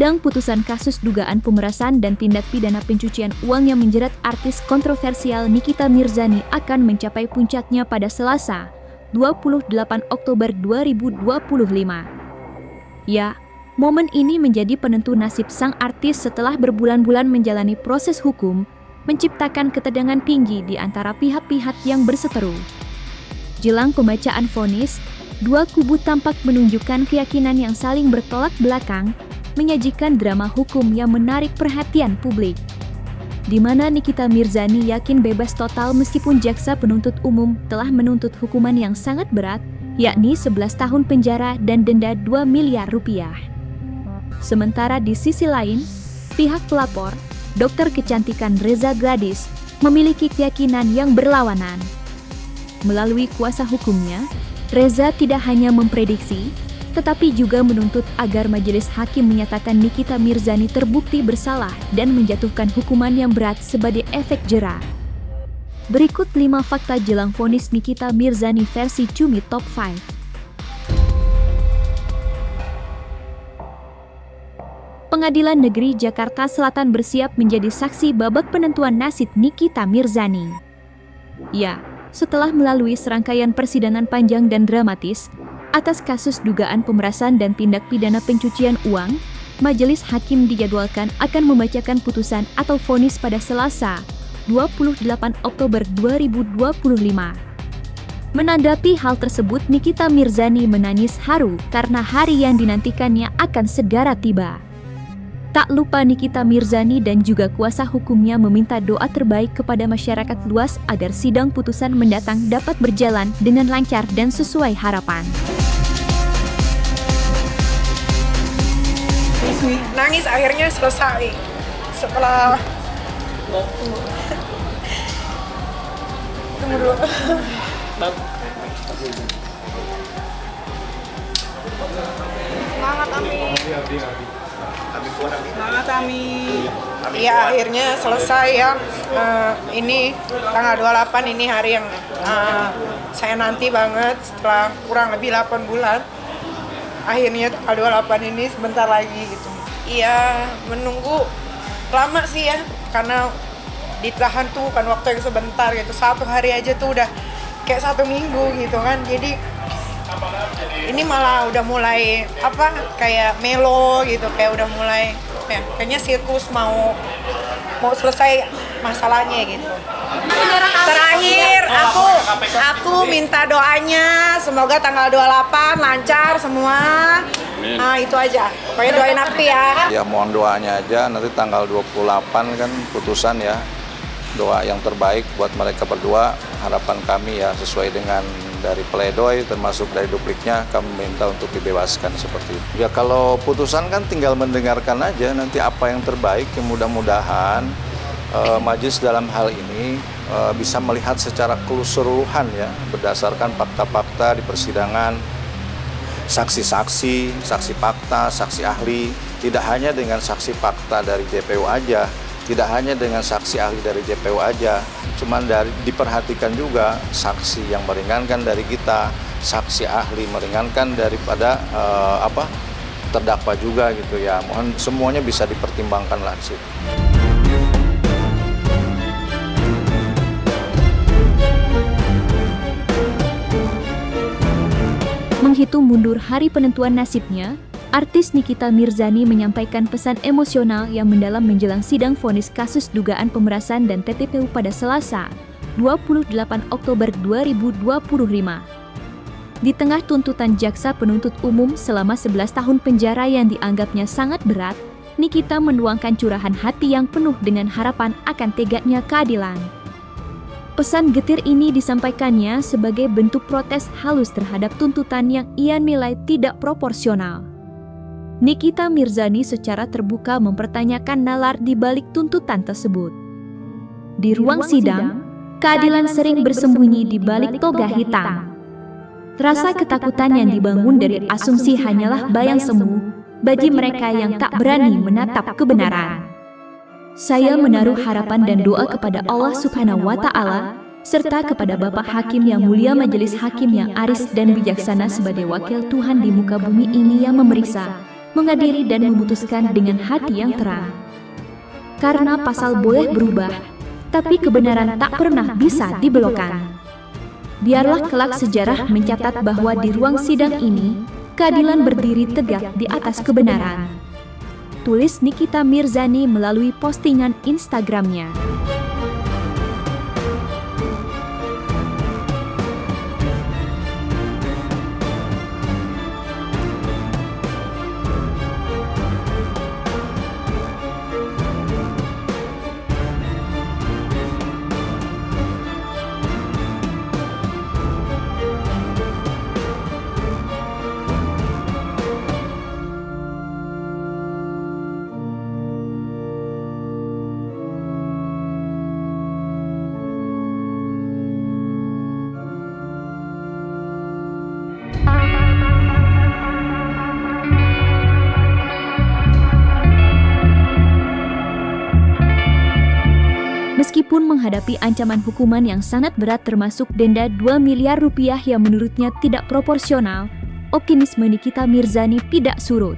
Sidang putusan kasus dugaan pemerasan dan tindak pidana pencucian uang yang menjerat artis kontroversial Nikita Mirzani akan mencapai puncaknya pada Selasa, 28 Oktober 2025. Ya, momen ini menjadi penentu nasib sang artis setelah berbulan-bulan menjalani proses hukum, menciptakan ketegangan tinggi di antara pihak-pihak yang berseteru. Jelang pembacaan vonis, dua kubu tampak menunjukkan keyakinan yang saling bertolak belakang, menyajikan drama hukum yang menarik perhatian publik. Di mana Nikita Mirzani yakin bebas total meskipun jaksa penuntut umum telah menuntut hukuman yang sangat berat, yakni 11 tahun penjara dan denda 2 miliar rupiah. Sementara di sisi lain, pihak pelapor, dokter kecantikan Reza Gladys, memiliki keyakinan yang berlawanan. Melalui kuasa hukumnya, Reza tidak hanya memprediksi, tetapi juga menuntut agar majelis hakim menyatakan Nikita Mirzani terbukti bersalah dan menjatuhkan hukuman yang berat sebagai efek jera. Berikut 5 fakta jelang vonis Nikita Mirzani versi Cumi Top 5. Pengadilan Negeri Jakarta Selatan bersiap menjadi saksi babak penentuan nasib Nikita Mirzani. Ya, setelah melalui serangkaian persidangan panjang dan dramatis atas kasus dugaan pemerasan dan tindak pidana pencucian uang, majelis hakim dijadwalkan akan membacakan putusan atau vonis pada Selasa, 28 Oktober 2025. Menanggapi hal tersebut, Nikita Mirzani menangis haru karena hari yang dinantikannya akan segera tiba. Tak lupa Nikita Mirzani dan juga kuasa hukumnya meminta doa terbaik kepada masyarakat luas agar sidang putusan mendatang dapat berjalan dengan lancar dan sesuai harapan. Nangis akhirnya selesai setelah tunggu dulu. Semangat Ami. Semangat Ami. Ya akhirnya selesai ya. Ini tanggal 28 ini hari yang saya nanti banget setelah kurang lebih 8 bulan. Akhirnya tanggal 28 ini sebentar lagi gitu. Iya, menunggu lama sih ya, karena ditahan tuh kan waktu yang sebentar gitu. 1 hari aja tuh udah kayak 1 minggu gitu kan. Jadi ini malah udah mulai kayak melo gitu, kayak udah mulai ya, kayaknya sirkus mau selesai masalahnya gitu. Terakhir aku minta doanya semoga tanggal 28 lancar semua. Nah itu aja, pokoknya doain aku ya. Ya mohon doanya aja, nanti tanggal 28 kan putusan ya. Doa yang terbaik buat mereka berdua, harapan kami ya sesuai dengan dari pledoi termasuk dari dupliknya, kami minta untuk dibebaskan seperti itu. Ya kalau putusan kan tinggal mendengarkan aja nanti apa yang terbaik, yang mudah-mudahan majelis dalam hal ini bisa melihat secara keseluruhan ya, berdasarkan fakta-fakta di persidangan, saksi-saksi, saksi fakta, saksi ahli, tidak hanya dengan saksi fakta dari JPU aja, tidak hanya dengan saksi ahli dari JPU aja, cuman diperhatikan juga saksi yang meringankan dari kita, saksi ahli meringankan daripada terdakwa juga gitu ya. Mohon semuanya bisa dipertimbangkan lah di situ. Menghitung mundur hari penentuan nasibnya, artis Nikita Mirzani menyampaikan pesan emosional yang mendalam menjelang sidang vonis kasus dugaan pemerasan dan TPPU pada Selasa, 28 Oktober 2025. Di tengah tuntutan jaksa penuntut umum selama 11 tahun penjara yang dianggapnya sangat berat, Nikita menuangkan curahan hati yang penuh dengan harapan akan tegaknya keadilan. Pesan getir ini disampaikannya sebagai bentuk protes halus terhadap tuntutan yang ia nilai tidak proporsional. Nikita Mirzani secara terbuka mempertanyakan nalar di balik tuntutan tersebut. Di ruang sidang, keadilan sering bersembunyi di balik toga hitam. Rasa ketakutan yang dibangun dari asumsi hanyalah bayang semu bagi mereka yang tak berani menatap kebenaran. Saya menaruh harapan dan doa kepada Allah Subhanahu wa Ta'ala, serta kepada Bapak Hakim yang mulia, Majelis Hakim yang aris dan bijaksana sebagai wakil Tuhan di muka bumi ini yang memeriksa, mengadili dan memutuskan dengan hati yang terang. Karena pasal boleh berubah, tapi kebenaran tak pernah bisa dibelokkan. Biarlah kelak sejarah mencatat bahwa di ruang sidang ini, keadilan berdiri tegak di atas kebenaran. Tulis Nikita Mirzani melalui postingan Instagramnya. Meskipun menghadapi ancaman hukuman yang sangat berat termasuk denda 2 miliar rupiah yang menurutnya tidak proporsional, optimisme Nikita Mirzani tidak surut.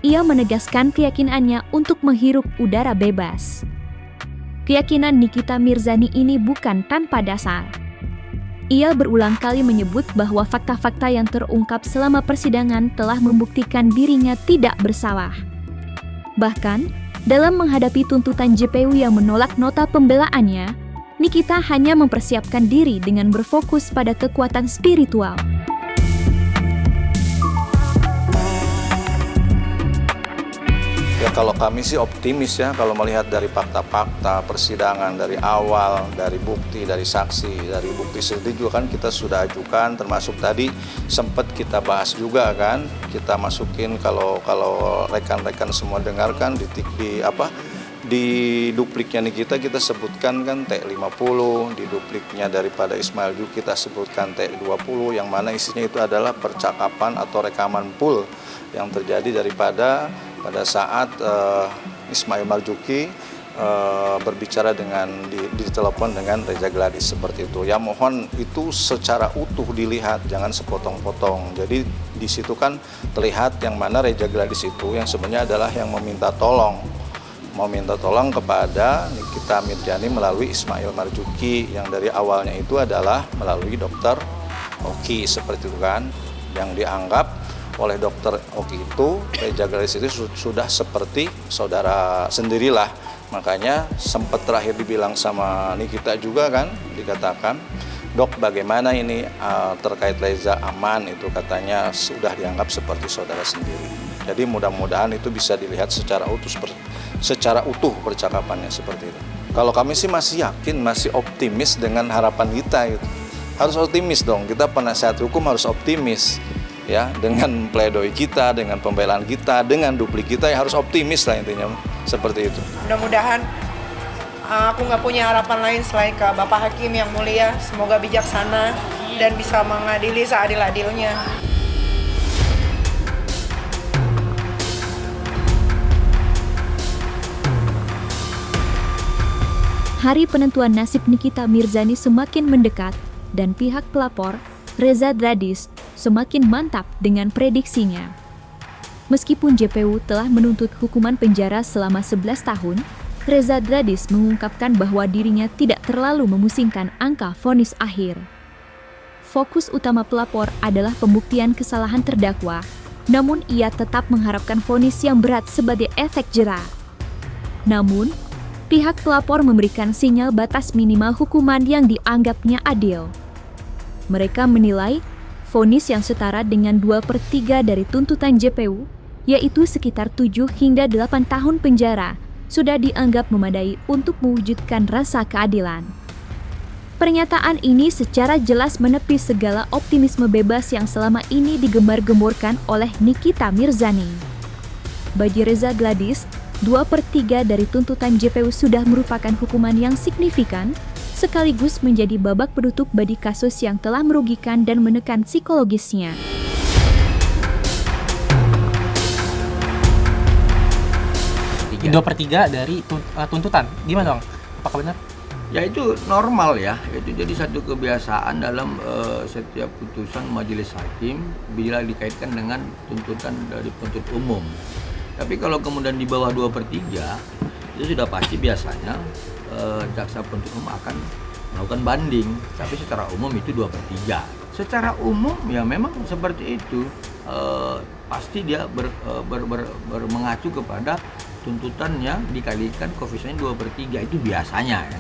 Ia menegaskan keyakinannya untuk menghirup udara bebas. Keyakinan Nikita Mirzani ini bukan tanpa dasar. Ia berulang kali menyebut bahwa fakta-fakta yang terungkap selama persidangan telah membuktikan dirinya tidak bersalah. Bahkan, dalam menghadapi tuntutan JPU yang menolak nota pembelaannya, Nikita hanya mempersiapkan diri dengan berfokus pada kekuatan spiritual. Ya kalau kami sih optimis ya, kalau melihat dari fakta-fakta persidangan dari awal, dari bukti, dari saksi, dari bukti sendiri juga kan kita sudah ajukan, termasuk tadi sempat kita bahas juga kan, kita masukin kalau rekan-rekan semua dengarkan di dupliknya nih kita sebutkan kan T50, di dupliknya daripada Ismail juga kita sebutkan T20, yang mana isinya itu adalah percakapan atau rekaman full yang terjadi daripada pada saat Ismail Marzuki berbicara di telepon dengan Reza Gladys seperti itu. Ya mohon itu secara utuh dilihat, jangan sepotong-potong. Jadi di situ kan terlihat yang mana Reza Gladys itu yang sebenarnya adalah yang meminta tolong kepada Nikita Mirzani melalui Ismail Marzuki, yang dari awalnya itu adalah melalui dokter Oki seperti itu kan, yang dianggap oleh dokter Oki itu Reza Gladys itu sudah seperti saudara sendirilah. Makanya sempat terakhir dibilang sama Nikita juga kan, dikatakan, "Dok, bagaimana ini terkait Reza aman?" Itu katanya sudah dianggap seperti saudara sendiri. Jadi mudah-mudahan itu bisa dilihat secara utuh percakapannya seperti itu. Kalau kami sih masih yakin, masih optimis dengan harapan kita gitu. Harus optimis dong, kita penasihat hukum harus optimis. Ya, dengan pledoi kita, dengan pembelaan kita, dengan duplik kita, ya harus optimis lah intinya, seperti itu. Mudah-mudahan aku nggak punya harapan lain selain ke Bapak Hakim yang mulia, semoga bijaksana dan bisa mengadili seadil-adilnya. Hari penentuan nasib Nikita Mirzani semakin mendekat dan pihak pelapor, Reza Gladys, semakin mantap dengan prediksinya. Meskipun JPU telah menuntut hukuman penjara selama 11 tahun, Reza Gladys mengungkapkan bahwa dirinya tidak terlalu memusingkan angka vonis akhir. Fokus utama pelapor adalah pembuktian kesalahan terdakwa, namun ia tetap mengharapkan vonis yang berat sebagai efek jera. Namun, pihak pelapor memberikan sinyal batas minimal hukuman yang dianggapnya adil. Mereka menilai vonis yang setara dengan 2/3 dari tuntutan JPU, yaitu sekitar 7 hingga 8 tahun penjara, sudah dianggap memadai untuk mewujudkan rasa keadilan. Pernyataan ini secara jelas menepis segala optimisme bebas yang selama ini digembar-gemborkan oleh Nikita Mirzani. Bagi Reza Gladys, 2/3 dari tuntutan JPU sudah merupakan hukuman yang signifikan, sekaligus menjadi babak penutup bagi kasus yang telah merugikan dan menekan psikologisnya. Dua per tiga dari tuntutan, gimana dong? Apakah benar? Ya itu normal ya, itu jadi satu kebiasaan dalam setiap putusan majelis hakim bila dikaitkan dengan tuntutan dari penuntut umum. Tapi kalau kemudian di bawah 2/3, itu sudah pasti biasanya jaksa penuntut umum akan melakukan banding, tapi secara umum itu 2/3. Secara umum ya memang seperti itu, pasti dia mengacu kepada tuntutan yang dikalikan koefisiennya 2/3, itu biasanya ya.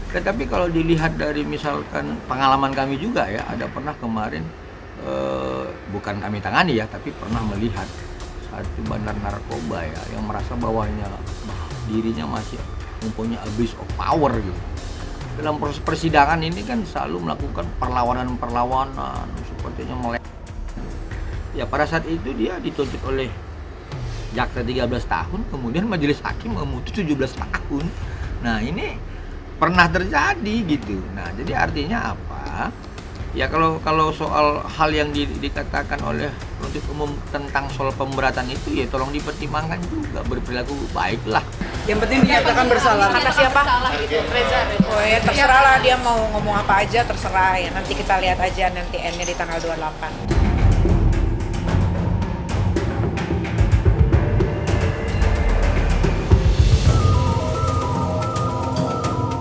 Tetapi kalau dilihat dari misalkan pengalaman kami juga ya, ada pernah kemarin, bukan kami tangani ya, tapi pernah melihat satu bandar narkoba ya, yang merasa bahwanya dirinya masih mempunyai abuse of power gitu. Dalam proses persidangan ini kan selalu melakukan perlawanan sepertinya melek. Ya pada saat itu dia dituntut oleh jaksa 13 tahun, kemudian majelis hakim memutus 17 tahun. Nah ini pernah terjadi gitu. Nah jadi artinya apa? Ya kalau soal hal yang dikatakan oleh penuntut umum tentang soal pemberatan itu ya tolong dipertimbangkan juga, berperilaku baiklah. Yang penting dinyatakan bersalah. Kata siapa? Reza. Oh ya terserah lah, dia mau ngomong apa aja terserah ya. Nanti kita lihat aja nanti N-nya di tanggal 28.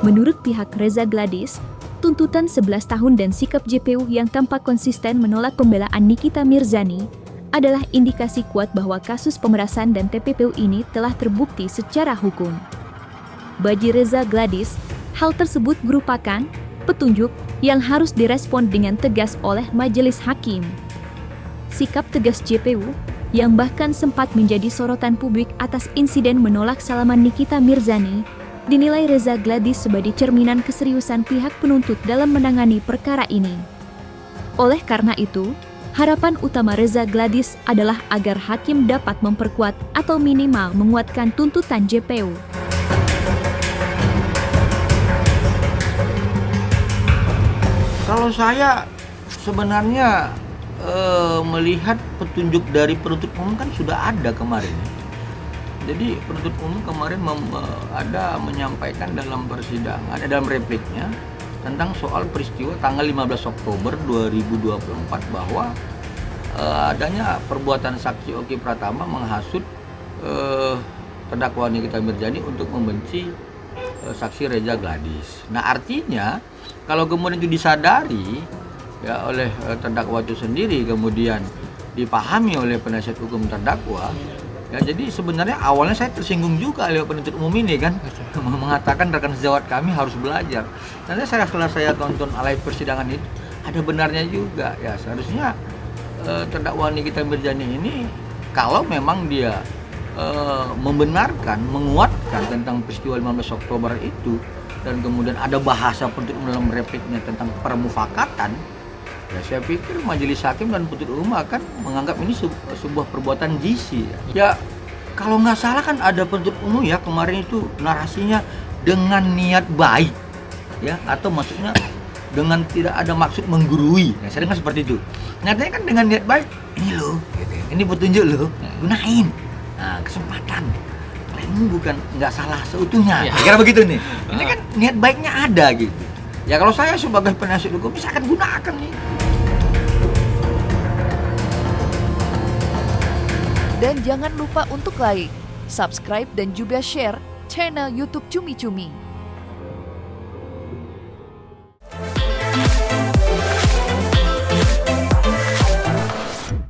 Menurut pihak Reza Gladys, tuntutan 11 tahun dan sikap JPU yang tampak konsisten menolak pembelaan Nikita Mirzani adalah indikasi kuat bahwa kasus pemerasan dan TPPU ini telah terbukti secara hukum. Bagi Reza Gladys, hal tersebut merupakan petunjuk yang harus direspon dengan tegas oleh majelis hakim. Sikap tegas JPU yang bahkan sempat menjadi sorotan publik atas insiden menolak salaman Nikita Mirzani dinilai Reza Gladys sebagai cerminan keseriusan pihak penuntut dalam menangani perkara ini. Oleh karena itu, harapan utama Reza Gladys adalah agar hakim dapat memperkuat atau minimal menguatkan tuntutan JPU. Kalau saya sebenarnya melihat petunjuk dari penuntut umum kan sudah ada kemarin. Jadi penuntut umum kemarin ada menyampaikan dalam persidangan, dalam repliknya tentang soal peristiwa tanggal 15 Oktober 2024 bahwa adanya perbuatan saksi Oki Pratama menghasut terdakwa Nikita Mirzani untuk membenci saksi Reza Gladys. Nah artinya kalau kemudian itu disadari ya oleh terdakwa itu sendiri, kemudian dipahami oleh penasihat hukum terdakwa. Ya, jadi sebenarnya awalnya saya tersinggung juga oleh penuntut umum ini kan, mengatakan rekan sejawat kami harus belajar. Nanti setelah saya tonton live persidangan itu, ada benarnya juga. Ya seharusnya terdakwa Nikita Mirzani ini kalau memang dia membenarkan, menguatkan tentang peristiwa 15 Oktober itu, dan kemudian ada bahasa penuntut umum dalam repliknya tentang permufakatan, ya saya pikir majelis hakim dan penuntut umum akan menganggap ini sebuah perbuatan jisi. Ya kalau nggak salah kan ada penuntut umum ya kemarin itu narasinya dengan niat baik, ya atau maksudnya dengan tidak ada maksud menggurui. Nah, saya dengar seperti itu. Nyatanya kan dengan niat baik, ini loh, gitu ya. Ini petunjuk loh, gunain. Nah, kesempatan. Ini bukan nggak salah seutuhnya. Kira begitu nih. Ini kan niat baiknya ada gitu. Ya kalau saya sebagai penasihat hukum saya akan gunakan nih. Dan jangan lupa untuk like, subscribe dan juga share channel YouTube Cumi Cumi.